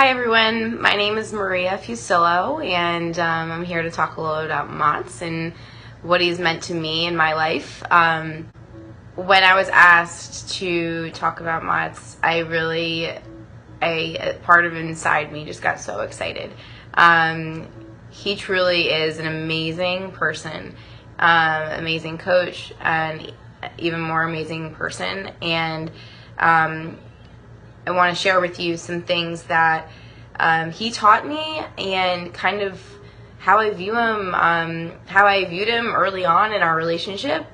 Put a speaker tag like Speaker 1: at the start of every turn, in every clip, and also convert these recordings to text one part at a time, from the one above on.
Speaker 1: Hi everyone, my name is Maria Fusillo, and I'm here to talk a little bit about Matz and what he's meant to me in my life. When I was asked to talk about Matz, a part of inside me just got so excited. He truly is an amazing person, amazing coach, and even more amazing person, and I want to share with you some things that he taught me and kind of how I view him, how I viewed him early on in our relationship,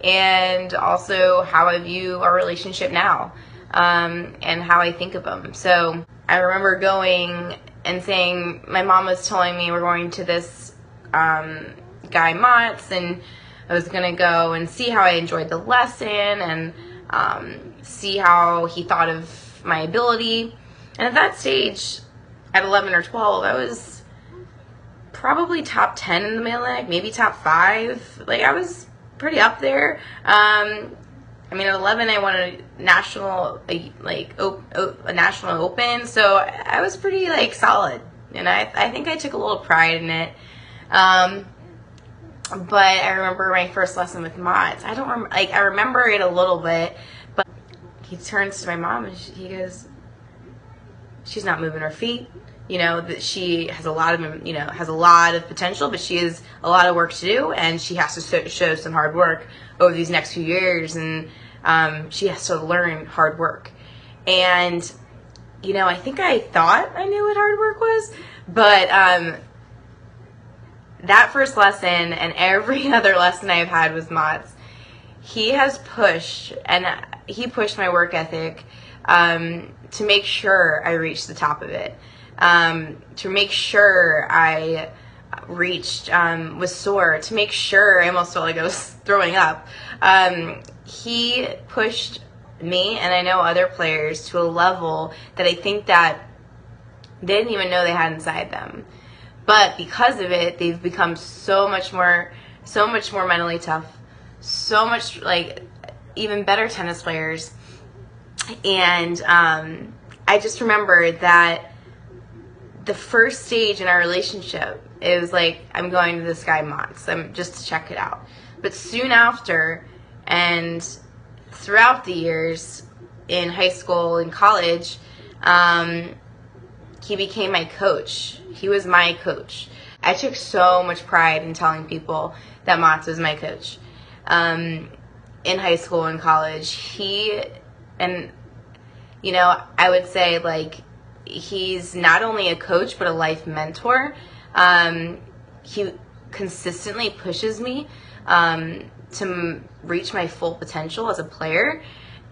Speaker 1: and also how I view our relationship now, and how I think of him. So I remember going and saying, my mom was telling me we're going to this guy Matz, and I was going to go and see how I enjoyed the lesson and see how he thought of my ability. And at that stage, at 11 or 12, I was probably top 10 in the mid-leg, maybe top 5. Like, I was pretty up there. I mean, at 11, I won a national, a national open, so I was pretty, solid. And I think I took a little pride in it. But I remember my first lesson with Matz. I don't remember, I remember it a little bit, but he turns to my mom and he goes, she's not moving her feet. That she has a lot of potential, but she has a lot of work to do, and she has to show some hard work over these next few years, and she has to learn hard work. And, I think I thought I knew what hard work was, but that first lesson and every other lesson I've had with Matz, he has pushed, and he pushed my work ethic to make sure I reached the top of it, to make sure I reached, was sore, to make sure I almost felt like I was throwing up. He pushed me, and I know other players, to a level that I think that they didn't even know they had inside them. But because of it, they've become so much more mentally tough, so much even better tennis players. And I just remember that the first stage in our relationship, it was like, I'm going to this guy Matz, just to check it out. But soon after, and throughout the years in high school and college, he became my coach. He was my coach. I took so much pride in telling people that Matz was my coach. In high school and college, I would say, he's not only a coach, but a life mentor. He consistently pushes me to reach my full potential as a player.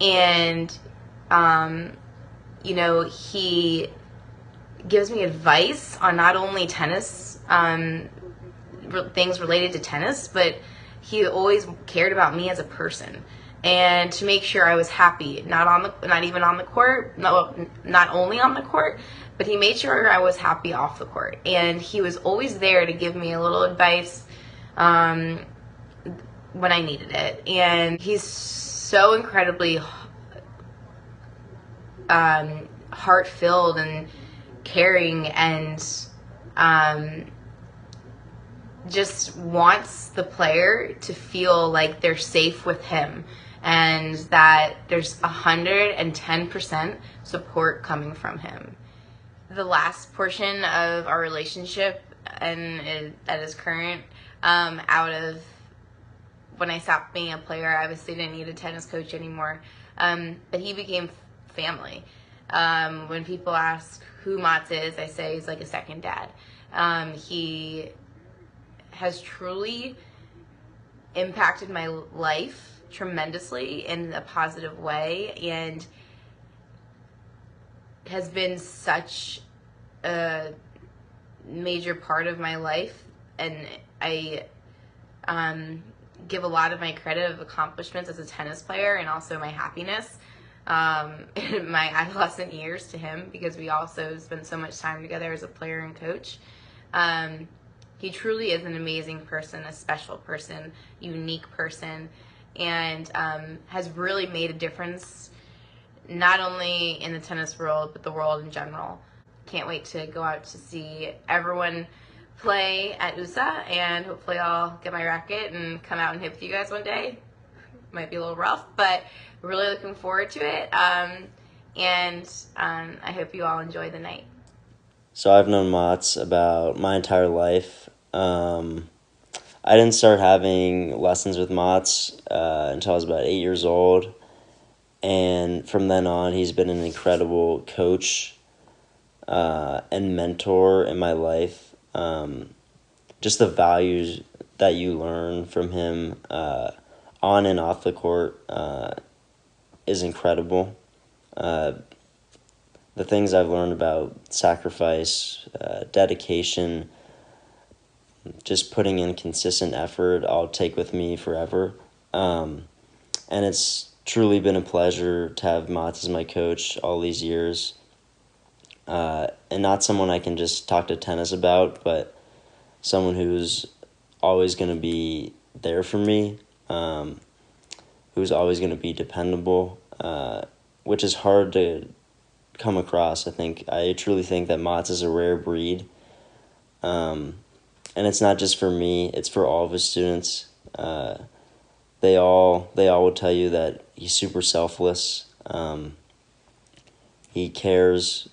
Speaker 1: And, he gives me advice on not only tennis, things related to tennis, but he always cared about me as a person, and to make sure I was happy, not even on the court, not only on the court, but he made sure I was happy off the court. And he was always there to give me a little advice when I needed it. And he's so incredibly heart-filled and caring, and just wants the player to feel like they're safe with him, and that there's 110% support coming from him. The last portion of our relationship, and that is current, out of when I stopped being a player, I obviously didn't need a tennis coach anymore, but he became family. When people ask who Matz is, I say he's like a second dad. He has truly impacted my life tremendously in a positive way, and has been such a major part of my life. And I give a lot of my credit of accomplishments as a tennis player, and also my happiness in my adolescent years, to him, because we also spent so much time together as a player and coach. He truly is an amazing person, a special person, unique person, and has really made a difference, not only in the tennis world, but the world in general. can't wait to go out to see everyone play at OSSA, and hopefully I'll get my racket and come out and hit with you guys one day. Might be a little rough, but really looking forward to it. And I hope you all enjoy the night.
Speaker 2: So I've known Matz about my entire life. I didn't start having lessons with Matz until I was about 8 years old. And from then on, he's been an incredible coach and mentor in my life. Just the values that you learn from him on and off the court is incredible. The things I've learned about sacrifice, dedication, just putting in consistent effort, I'll take with me forever. And it's truly been a pleasure to have Matz as my coach all these years. And not someone I can just talk to tennis about, but someone who's always going to be there for me, who's always going to be dependable, which is hard to come across. I truly think that Matz is a rare breed. And it's not just for me, it's for all of his students. They all will tell you that he's super selfless. He cares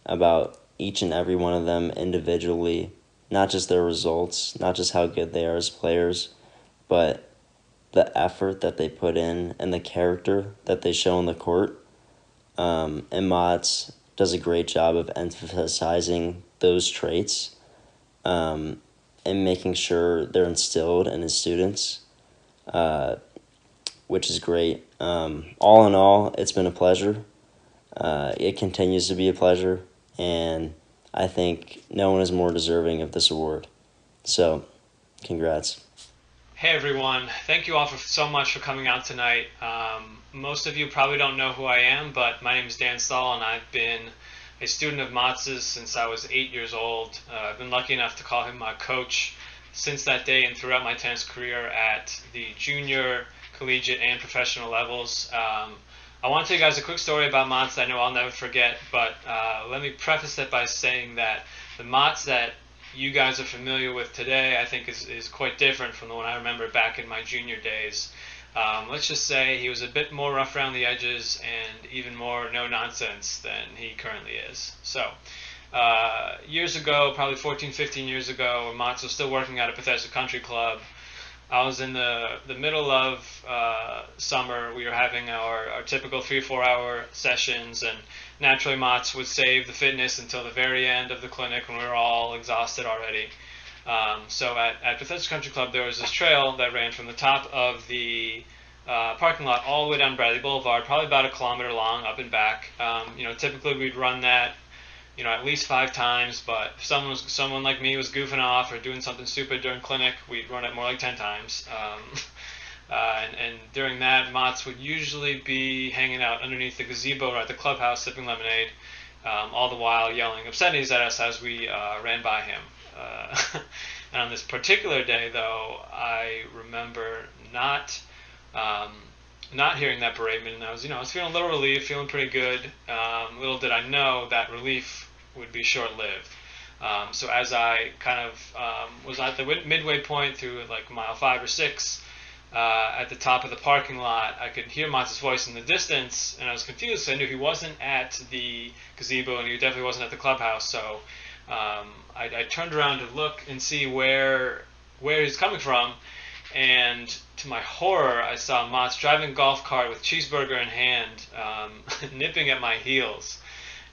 Speaker 2: about each and every one of them individually, not just their results, not just how good they are as players, but the effort that they put in and the character that they show on the court. And Matz does a great job of emphasizing those traits and making sure they're instilled in his students, which is great. All in all, it's been a pleasure. It continues to be a pleasure, and I think no one is more deserving of this award. So, congrats.
Speaker 3: Hey everyone, thank you all so much for coming out tonight. Most of you probably don't know who I am, but my name is Dan Stahl, and I've been a student of Matz's since I was 8 years old. I've been lucky enough to call him my coach since that day and throughout my tennis career at the junior, collegiate, and professional levels. I want to tell you guys a quick story about Matz that I know I'll never forget, but let me preface it by saying that the Matz that you guys are familiar with today, I think is quite different from the one I remember back in my junior days. Let's just say he was a bit more rough around the edges and even more no-nonsense than he currently is. So, years ago, probably 14, 15 years ago, Matz was still working at a Bethesda Country Club. I was in the middle of summer. We were having our typical 3-4 hour sessions, and naturally Matz would save the fitness until the very end of the clinic when we were all exhausted already. So at Bethesda Country Club, there was this trail that ran from the top of the parking lot all the way down Bradley Boulevard, probably about 1 kilometer long, up and back. Typically we'd run that, at least 5 times, but if someone like me was goofing off or doing something stupid during clinic, we'd run it more like 10 times. And during that, Matz would usually be hanging out underneath the gazebo or at the clubhouse sipping lemonade, all the while yelling obscenities at us as we ran by him. And on this particular day, though, I remember not hearing that beratement, and I was feeling a little relieved, feeling pretty good. Little did I know that relief would be short-lived. So as I kind of was at the midway point through like mile 5 or 6, at the top of the parking lot, I could hear Matz's voice in the distance, and I was confused. So I knew he wasn't at the gazebo, and he definitely wasn't at the clubhouse. So I turned around to look and see where he's coming from, and to my horror, I saw Matz driving a golf cart with cheeseburger in hand, nipping at my heels.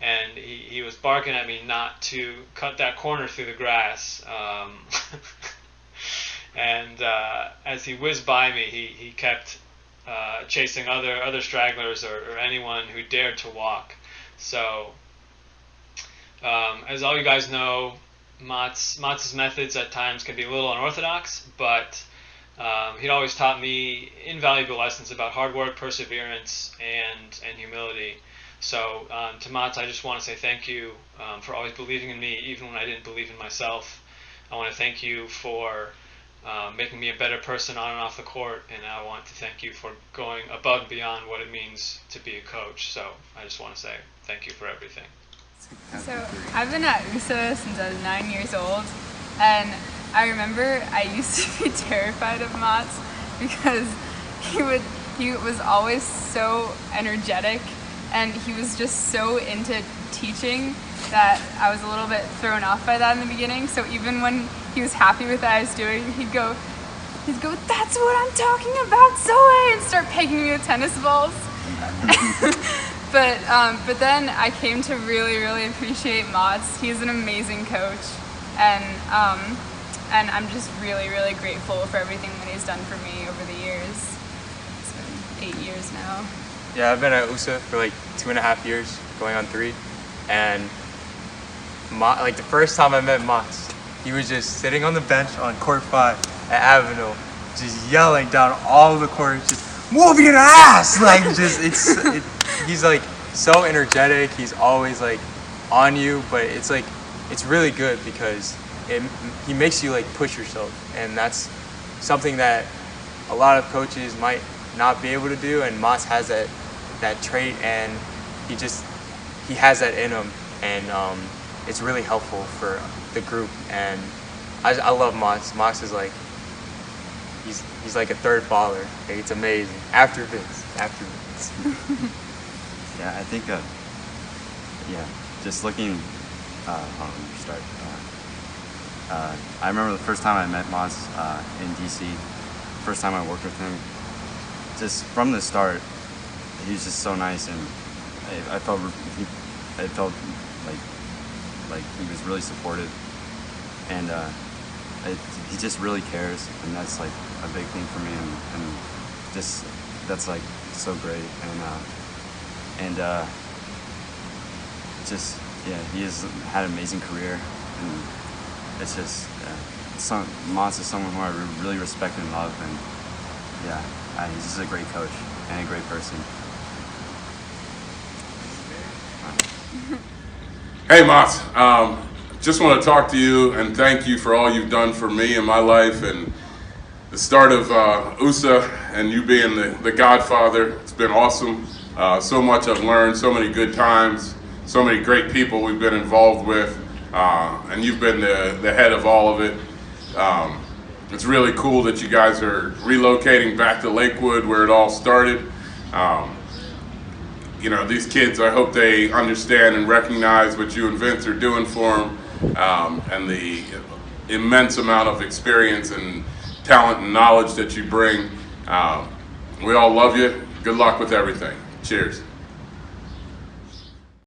Speaker 3: And he was barking at me not to cut that corner through the grass. And as he whizzed by me, he kept chasing other stragglers or anyone who dared to walk. So, as all you guys know, Matz's methods at times can be a little unorthodox, but he'd always taught me invaluable lessons about hard work, perseverance, and humility. So to Matz, I just want to say thank you for always believing in me, even when I didn't believe in myself. I want to thank you for making me a better person on and off the court, and I want to thank you for going above and beyond what it means to be a coach. So I just want to say thank you for everything.
Speaker 4: So I've been at OSSA since I was 9 years old, and I remember I used to be terrified of Matz because he was always so energetic, and he was just so into teaching that I was a little bit thrown off by that in the beginning. So even when he was happy with what I was doing, he'd go, "That's what I'm talking about, Zoe," and start pegging me with tennis balls. But then I came to really appreciate Matz. He's an amazing coach, and I'm just really grateful for everything that he's done for me over the years. It's been 8 years now.
Speaker 5: Yeah, I've been at OSSA for like 2.5 years, going on 3, and like the first time I met Matz, he was just sitting on the bench on court 5 at Avenel, just yelling down all the court, just "Move your ass!" Like he's like so energetic. He's always like on you, but it's like it's really good because he makes you like push yourself, and that's something that a lot of coaches might not be able to do, and Matz has that trait, and he has that in him, and it's really helpful for the group. And I love Matz. Matz is like he's like a third father. Like, it's amazing. After Vince.
Speaker 6: Yeah, I think just looking start. I remember the first time I met Matz in DC. First time I worked with him. Just from the start, he was just so nice, and I felt like he was really supportive, and he just really cares, and that's like a big thing for me, and just that's like so great, and just he has had an amazing career, and it's just Matz is someone who I really respect and love, and he's just a great coach and a great person.
Speaker 7: Hey Matz, just want to talk to you and thank you for all you've done for me in my life, and the start of OSSA and you being the godfather. It's been awesome. So much I've learned, so many good times, so many great people we've been involved with, and you've been the head of all of it. It's really cool that you guys are relocating back to Lakewood where it all started. These kids, I hope they understand and recognize what you and Vince are doing for them, and the immense amount of experience and talent and knowledge that you bring. We all love you. Good luck with everything. Cheers.